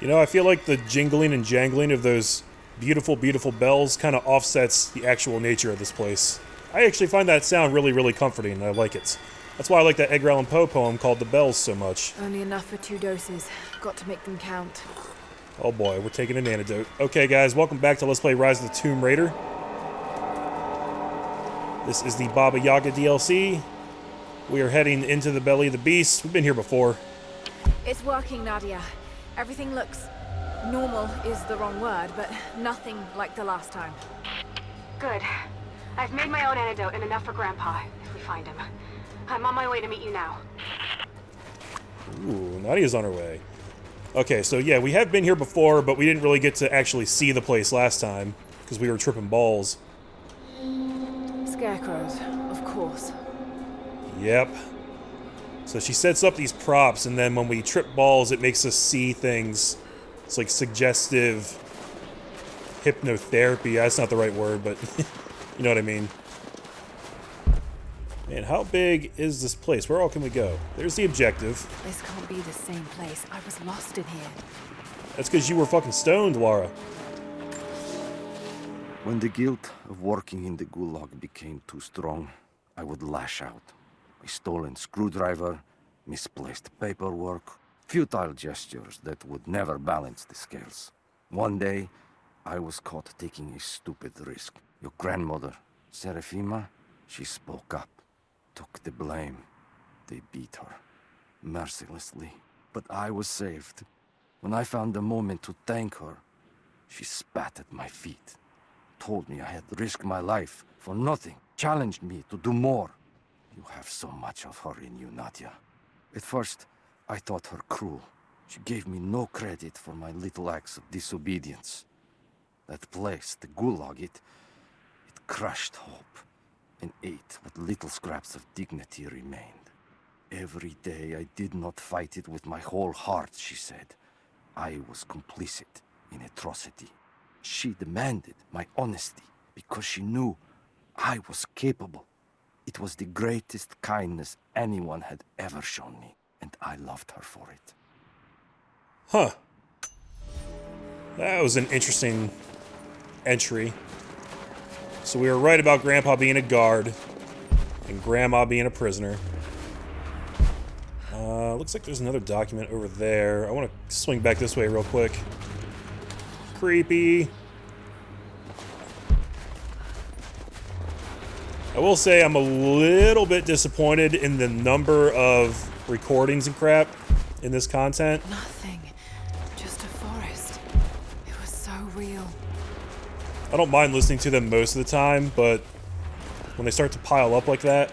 You know, I feel like the jingling and jangling of those beautiful, beautiful bells kind of offsets the actual nature of this place. I actually find that sound really, really comforting, and I like it. That's why I like that Edgar Allan Poe poem called The Bells so much. Only enough for 2 doses. Got to make them count. Oh boy, we're taking an antidote. Okay guys, welcome back to Let's Play Rise of the Tomb Raider. This is the Baba Yaga DLC. We are heading into the belly of the beast. We've been here before. It's working, Nadia. Everything looks... normal is the wrong word, but nothing like the last time. Good. I've made my own antidote and enough for Grandpa, if we find him. I'm on my way to meet you now. Ooh, Nadia's on her way. Okay, so yeah, we have been here before, but we didn't really get to actually see the place last time, because we were tripping balls. Scarecrows, of course. Yep. So she sets up these props, and then when we trip balls, it makes us see things. It's like suggestive hypnotherapy. That's not the right word, but you know what I mean. Man, how big is this place? Where all can we go? There's the objective. This can't be the same place. I was lost in here. That's because you were fucking stoned, Lara. When the guilt of working in the gulag became too strong, I would lash out. A stolen screwdriver, misplaced paperwork, futile gestures that would never balance the scales. One day, I was caught taking a stupid risk. Your grandmother, SERAFIMA, she spoke up, took the blame. They beat her, mercilessly. But I was saved. When I found the moment to thank her, she spat at my feet, told me I had risked my life for nothing, challenged me to do more. You have so much of her in you, Nadia. At first, I thought her cruel. She gave me no credit for my little acts of disobedience. That place, the gulag, it crushed hope and ate what little scraps of dignity remained. Every day I did not fight it with my whole heart, she said. I was complicit in atrocity. She demanded my honesty because she knew I was capable. It was the greatest kindness anyone had ever shown me, and I loved her for it. Huh. That was an interesting entry. So we were right about Grandpa being a guard and Grandma being a prisoner. Looks like there's another document over there. I want to swing back this way real quick. Creepy. I will say I'm a little bit disappointed in the number of recordings and crap in this content. Nothing. Just a forest. It was so real. I don't mind listening to them most of the time, but when they start to pile up like that...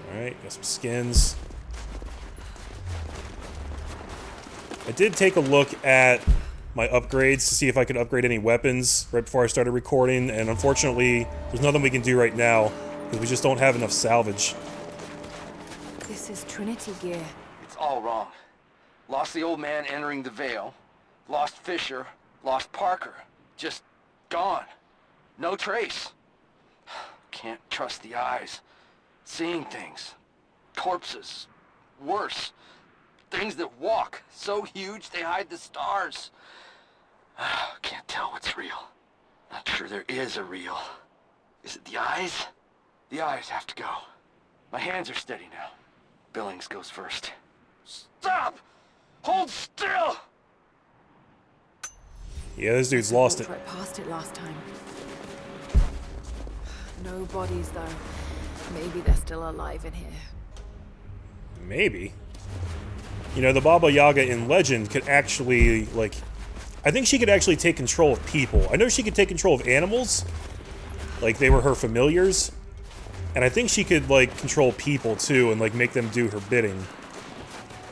Alright, got some skins. I did take a look at my upgrades to see if I could upgrade any weapons right before I started recording, and unfortunately, there's nothing we can do right now, because we just don't have enough salvage. This is Trinity gear. It's all wrong. Lost the old man entering the VALE. Lost Fisher. Lost Parker. Just gone. No trace. Can't trust the eyes. Seeing things. Corpses. Worse. Things that walk. So huge they hide the stars. Can't tell what's real. Not sure there is a real. Is it the eyes? The eyes have to go. My hands are steady now. Billings goes first. Stop! Hold still! Yeah, this dude's lost it. Right past it last time. No bodies, though. Maybe they're still alive in here. Maybe. You know, the Baba Yaga in Legend could actually, like... I think she could actually take control of people. I know she could take control of animals. Like, they were her familiars. And I think she could, like, control people, too, and, like, make them do her bidding.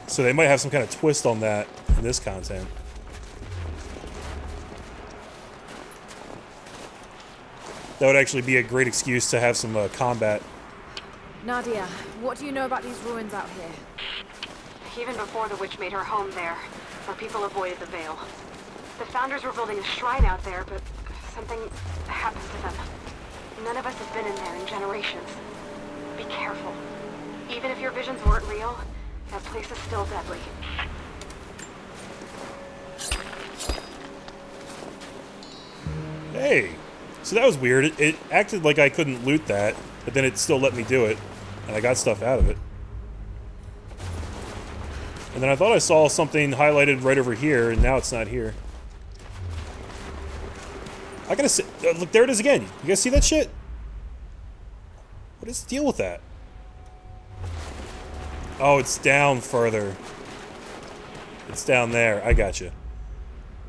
So they might have some kind of twist on that in this content. That would actually be a great excuse to have some combat. Nadia, what do you know about these ruins out here? Even before the witch made her home there, where people avoided the VALE. The founders were building a shrine out there, but something happened to them. None of us have been in there in generations. Be careful. Even if your visions weren't real, That place is still deadly. Hey! So that was weird. It acted like I couldn't loot that, but then it still let me do it. And I got stuff out of it. And then I thought I saw something highlighted right over here, and now it's not here. I gotta say, look, there it is again. You guys see that shit? What is the deal with that? Oh, it's down further. It's down there. I gotcha.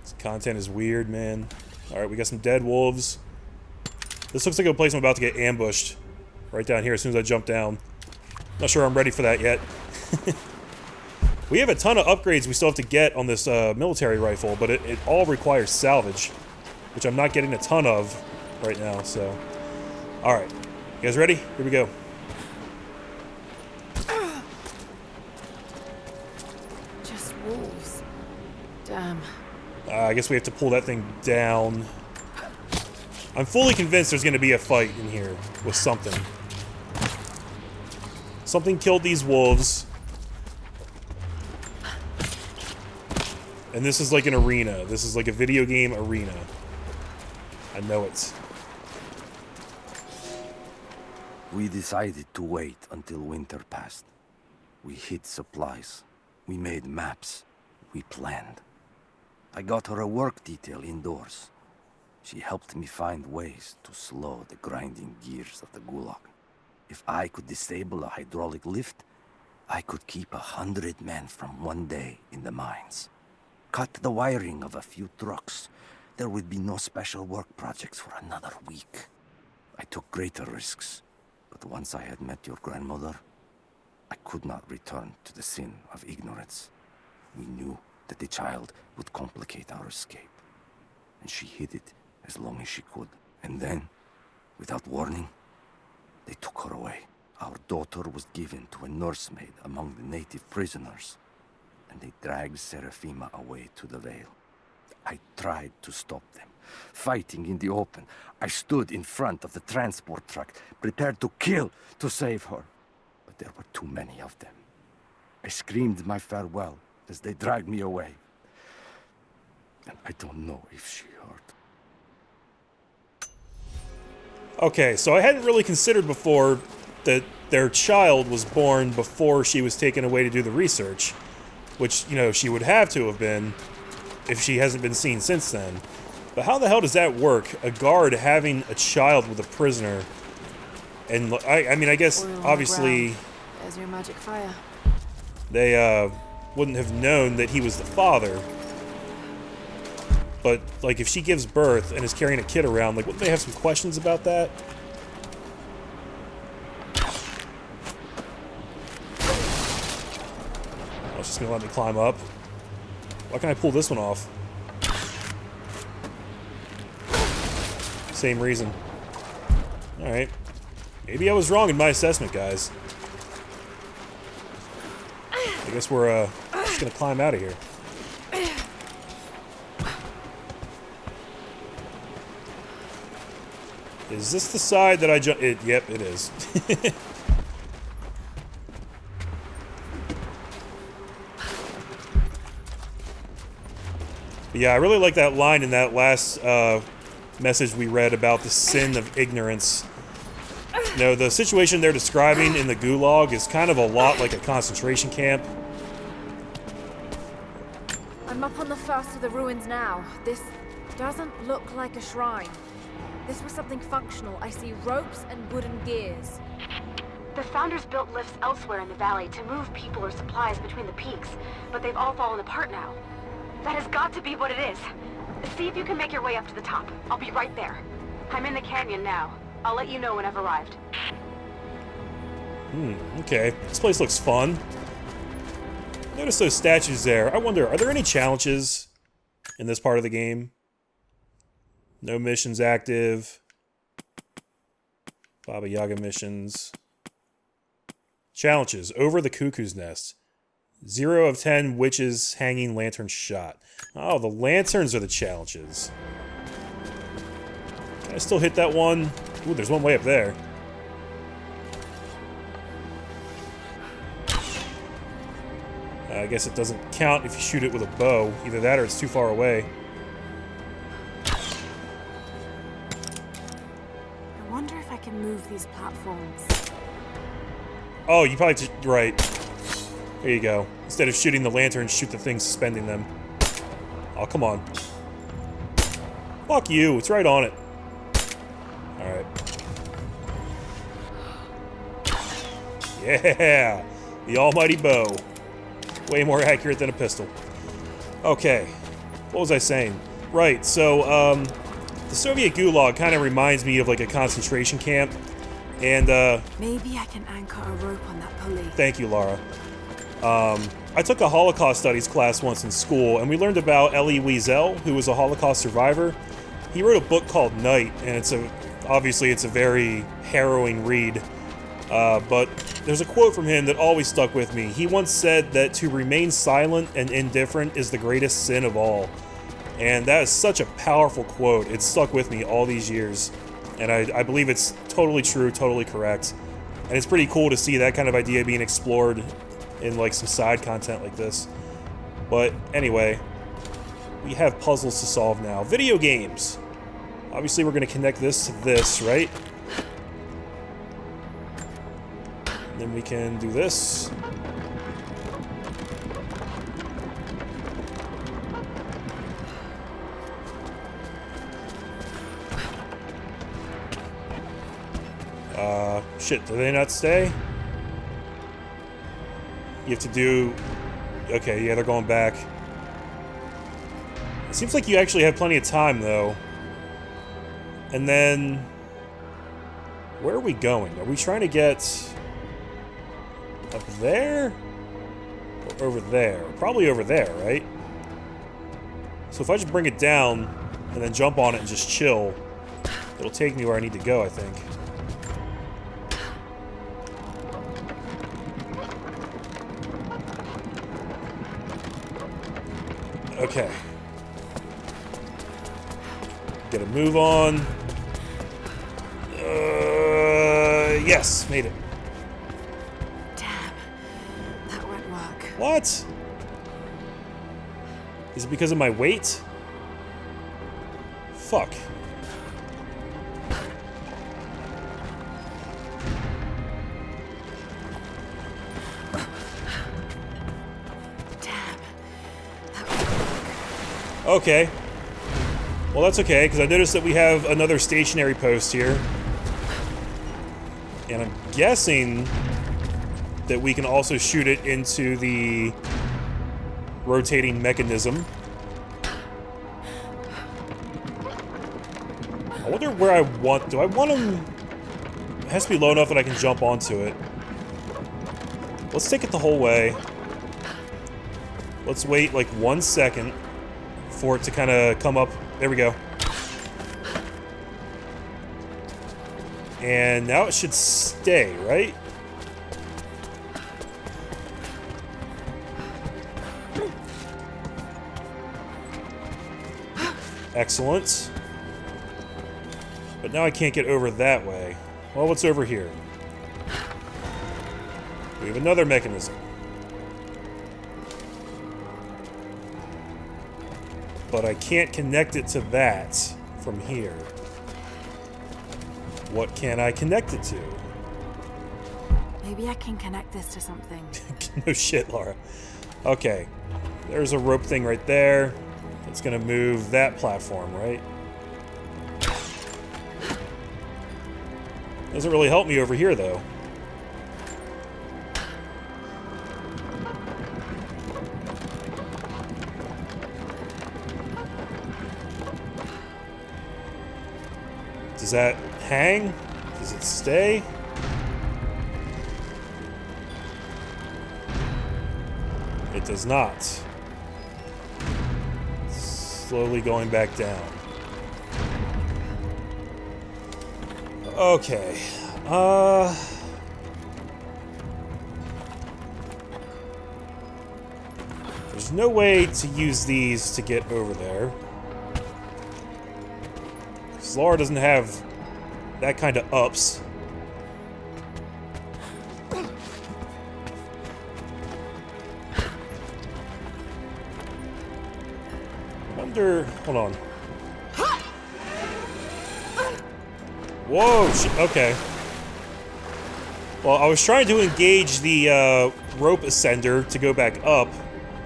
This content is weird, man. Alright, we got some dead wolves. This looks like a place I'm about to get ambushed. Right down here as soon as I jump down. Not sure I'm ready for that yet. We have a ton of upgrades we still have to get on this military rifle, but it all requires salvage, which I'm not getting a ton of right now, so... Alright. You guys ready? Here we go. Just wolves. Damn. I guess we have to pull that thing down. I'm fully convinced there's going to be a fight in here with something. Something killed these wolves. And this is like an arena. This is like a video game arena. I know it. We decided to wait until winter passed. We hid supplies. We made maps. We planned. I got her a work detail indoors. She helped me find ways to slow the grinding gears of the gulag. If I could disable a hydraulic lift, I could keep 100 men from one day in the mines. Cut the wiring of a few trucks. There would be no special work projects for another week. I took greater risks, but once I had met your grandmother, I could not return to the sin of ignorance. We knew that the child would complicate our escape, and she hid it as long as she could. And then, without warning, they took her away. Our daughter was given to a nursemaid among the native prisoners, and they dragged SERAFIMA away to the VALE. I tried to stop them, fighting in the open. I stood in front of the transport truck, prepared to kill to save her. But there were too many of them. I screamed my farewell as they dragged me away. And I don't know if she heard. Okay, so I hadn't really considered before that their child was born before she was taken away to do the research, which, you know, she would have to have been if she hasn't been seen since then. But how the hell does that work? A guard having a child with a prisoner? And I mean, I guess obviously There's your magic fire. they wouldn't have known that he was the father. But, like, if she gives birth and is carrying a kid around, like, wouldn't they have some questions about that? Oh, it's just gonna let me climb up. Why can't I pull this one off? Same reason. Alright. Maybe I was wrong in my assessment, guys. I guess we're, just gonna climb out of here. Is this the side that I yep, it is. But yeah, I really like that line in that last message we read about the sin of ignorance. You know, the situation they're describing in the gulag is kind of a lot like a concentration camp. I'm up on the first of the ruins now. This doesn't look like a shrine. This was something functional. I see ropes and wooden gears. The Founders built lifts elsewhere in the valley to move people or supplies between the peaks, but they've all fallen apart now. That has got to be what it is. See if you can make your way up to the top. I'll be right there. I'm in the canyon now. I'll let you know when I've arrived. Okay. This place looks fun. Notice those statues there. I wonder, are there any challenges in this part of the game? No missions active. Baba Yaga missions. Challenges. Over the Cuckoo's Nest. 0 of 10 witches hanging lantern shot. Oh, the lanterns are the challenges. Can I still hit that one? Ooh, there's one way up there. I guess it doesn't count if you shoot it with a bow. Either that or it's too far away. I wonder if I can move these platforms. Oh, you probably just... Right. There you go. Instead of shooting the lantern, shoot the thing suspending them. Oh, come on. Fuck you. It's right on it. Alright. Yeah! The almighty bow. Way more accurate than a pistol. Okay. What was I saying? Right, so, the Soviet Gulag kind of reminds me of, like, a concentration camp. And, Maybe I can anchor a rope on that pulley. Thank you, Lara. I took a Holocaust studies class once in school, and we learned about Elie Wiesel, who was a Holocaust survivor. He wrote a book called Night, and obviously it's a very harrowing read. But there's a quote from him that always stuck with me. He once said that to remain silent and indifferent is the greatest sin of all. And that is such a powerful quote. It's stuck with me all these years. And I believe it's totally true, totally correct. And it's pretty cool to see that kind of idea being explored in like some side content like this. But anyway, we have puzzles to solve now. Video games. Obviously we're going to connect this to this, right? And then we can do this. Shit, do they not stay? You have to do... Okay, yeah, they're going back. It seems like you actually have plenty of time, though. And then... Where are we going? Are we trying to get... up there? Or over there? Probably over there, right? So if I just bring it down, and then jump on it and just chill, it'll take me where I need to go, I think. Okay. Get a move on. Yes, made it. Damn, that won't work. What? Is it because of my weight? Fuck. Okay. Well, that's okay, because I noticed that we have another stationary post here. And I'm guessing that we can also shoot it into the rotating mechanism. I wonder where I want... Do I want him... It has to be low enough that I can jump onto it. Let's take it the whole way. Let's wait like 1 second for it to kind of come up. There we go. And now it should stay, right? Excellent. But now I can't get over that way. Well, what's over here? We have another mechanism. But I can't connect it to that from here. What can I connect it to? Maybe I can connect this to something. No shit, Lara. Okay. There's a rope thing right there. It's gonna move that platform, right? Doesn't really help me over here, though. Does that hang? Does it stay? It does not. Slowly going back down. Okay. There's no way to use these to get over there. Lara doesn't have that kind of ups. wonder... Hold on. Whoa, okay. Well, I was trying to engage the rope ascender to go back up,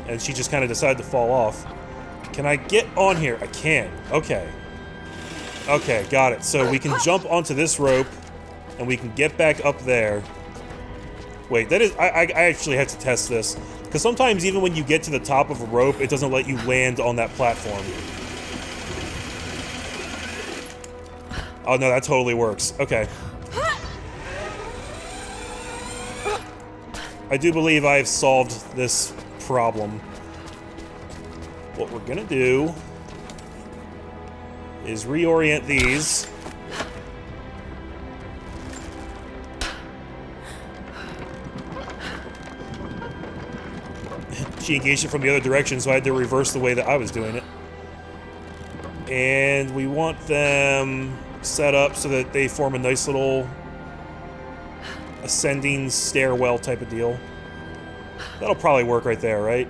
and she just kind of decided to fall off. Can I get on here? I can. Okay. Okay, got it. So we can jump onto this rope, and we can get back up there. Wait, that is... I actually have to test this. Because sometimes even when you get to the top of a rope, it doesn't let you land on that platform. Oh no, that totally works. Okay. I do believe I've solved this problem. What we're gonna do is reorient these. She engaged it from the other direction, so I had to reverse the way that I was doing it. And we want them set up so that they form a nice little ascending stairwell type of deal. That'll probably work right there, right?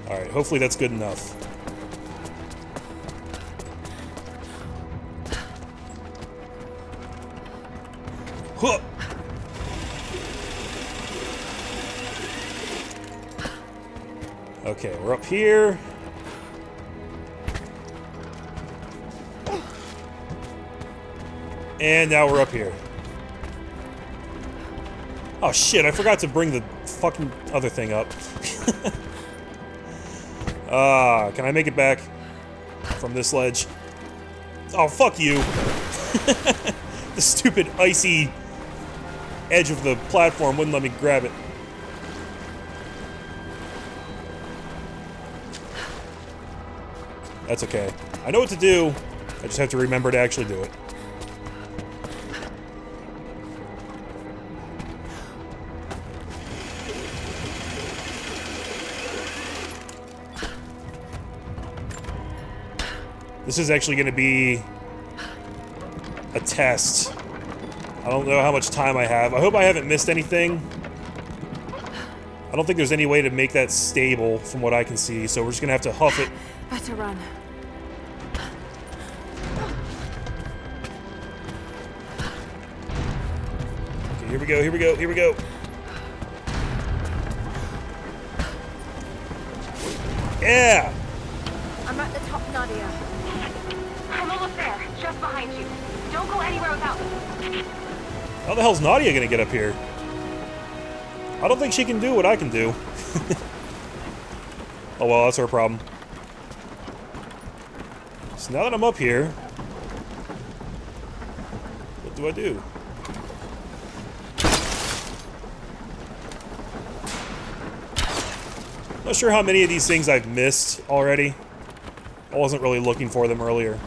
Alright, hopefully that's good enough. Huh. Okay, we're up here. And now we're up here. Oh shit, I forgot to bring the fucking other thing up. Can I make it back from this ledge? Oh, fuck you. The stupid icy edge of the platform wouldn't let me grab it. That's okay. I know what to do. I just have to remember to actually do it. This is actually going to be a test. I don't know how much time I have. I hope I haven't missed anything. I don't think there's any way to make that stable from what I can see, so we're just going to have to huff it. Better run. Okay, here we go, here we go, here we go. Yeah! I'm at the top, Nadia. I'm almost there, just behind you. Don't go anywhere without me. How the hell's Nadia gonna get up here? I don't think she can do what I can do. Oh well, that's her problem. So now that I'm up here, what do I do? Not sure how many of these things I've missed already. I wasn't really looking for them earlier.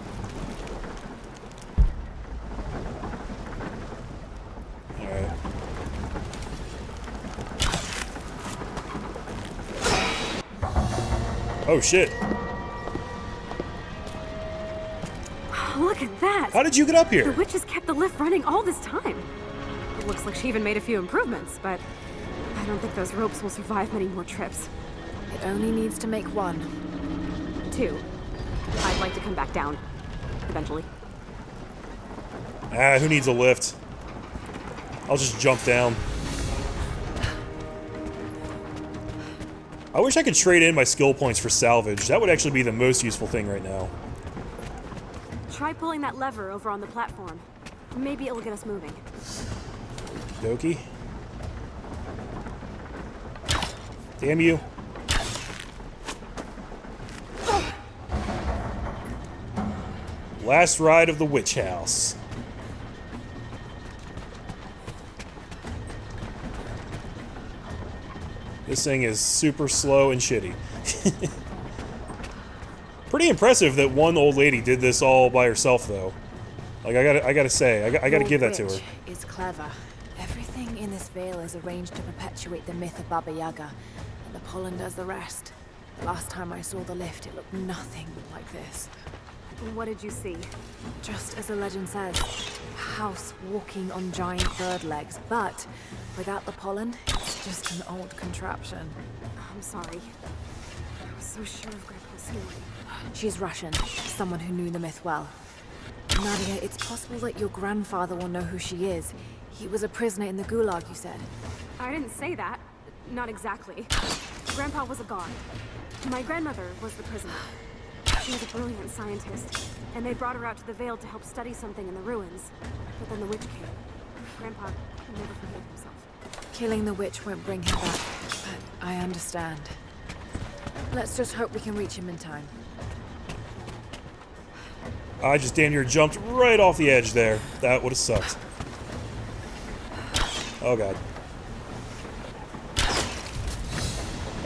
Alright. Oh shit. Look at that! How did you get up The here? witches kept the lift running all this time. It looks like she even made a few improvements, but I don't think those ropes will survive many more trips. It only needs to make one. 2. I'd like to come back down. Eventually. Ah, who needs a lift? I'll just jump down. I wish I could trade in my skill points for salvage. That would actually be the most useful thing right now. Try pulling that lever over on the platform. Maybe it'll get us moving. Dokie. Damn you. Last ride of the witch house. This thing is super slow and shitty. Pretty impressive that one old lady did this all by herself, though. Like, I gotta say, I gotta give that to her. Is clever. Everything in this vale is arranged to perpetuate the myth of Baba Yaga, and the pollen does the rest. Last time I saw the lift, it looked nothing like this. What did you see? Just as the legend says, a house walking on giant bird legs, but without the pollen, it's just an old contraption. I'm sorry. I was so sure of Grandpa's story. She's Russian, someone who knew the myth well. Nadia, it's possible that your grandfather will know who she is. He was a prisoner in the Gulag, you said. I didn't say that. Not exactly. Grandpa was a guard. My grandmother was the prisoner. She was a brilliant scientist, and they brought her out to the Vale to help study something in the ruins. But then the witch came. Grandpa never forgave himself. Killing the witch won't bring him back, but I understand. Let's just hope we can reach him in time. I just damn near jumped right off the edge there. That would have sucked. Oh god.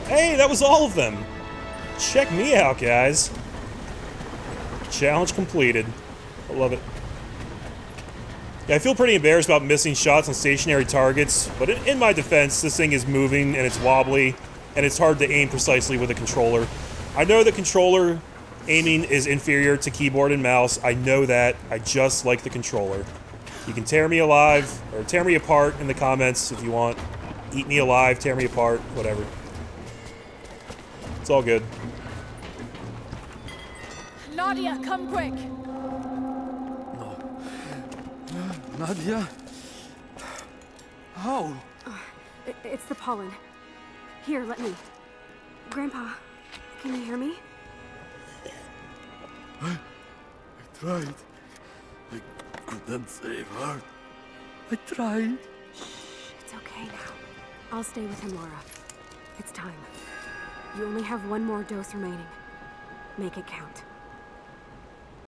Hey, that was all of them! Check me out, guys. Challenge completed. I love it. Yeah, I feel pretty embarrassed about missing shots on stationary targets, but in my defense, this thing is moving and it's wobbly, and it's hard to aim precisely with a controller. I know the controller aiming is inferior to keyboard and mouse. I know that. I just like the controller. You can tear me alive, or tear me apart in the comments if you want. Eat me alive, tear me apart, whatever. It's all good. Nadia, come quick! Nadia? How? It's the pollen. Here, let me. Grandpa, can you hear me? I tried. I couldn't save her. I tried. It's okay now. I'll stay with him, Lara. It's time. You only have one more dose remaining. Make it count.